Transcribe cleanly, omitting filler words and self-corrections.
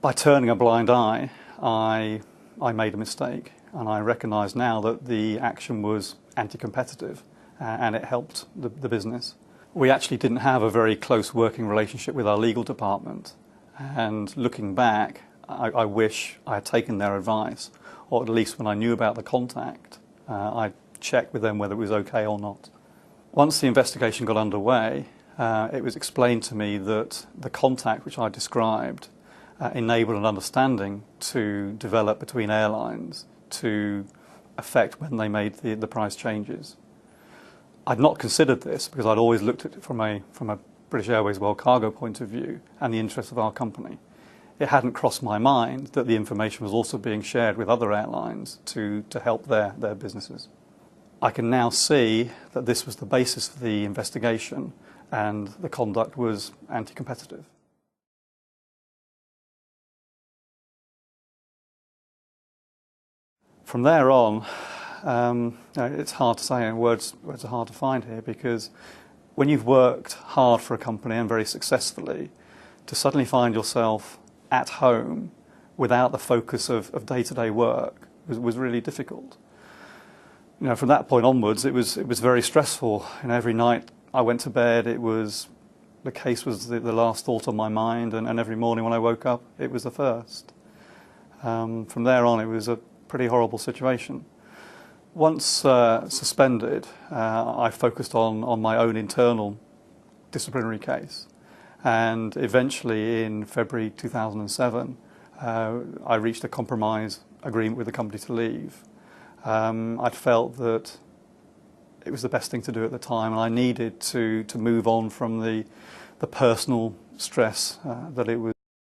By turning a blind eye, I made a mistake, and I recognise now that the action was anti-competitive and it helped the business. We actually didn't have a very close working relationship with our legal department, and looking back, I wish I had taken their advice, or at least when I knew about the contact, I checked with them whether it was okay or not. Once the investigation got underway, it was explained to me that the contact which I described enabled an understanding to develop between airlines to affect when they made the price changes. I'd not considered this because I'd always looked at it from a British Airways World Cargo point of view and the interests of our company. It hadn't crossed my mind that the information was also being shared with other airlines to help their businesses. I can now see that this was the basis of the investigation and the conduct was anti-competitive. From there on, it's hard to say, and words are hard to find here, because when you've worked hard for a company and very successfully, to suddenly find yourself at home without the focus of day-to-day work was really difficult. You know, from that point onwards, it was very stressful. You know, every night I went to bed, the case was the last thought on my mind, and every morning when I woke up, it was the first. From there on, it was a pretty horrible situation. Once suspended, I focused on my own internal disciplinary case, and eventually in February 2007 I reached a compromise agreement with the company to leave. I'd felt that it was the best thing to do at the time, and I needed to move on from the personal stress that it was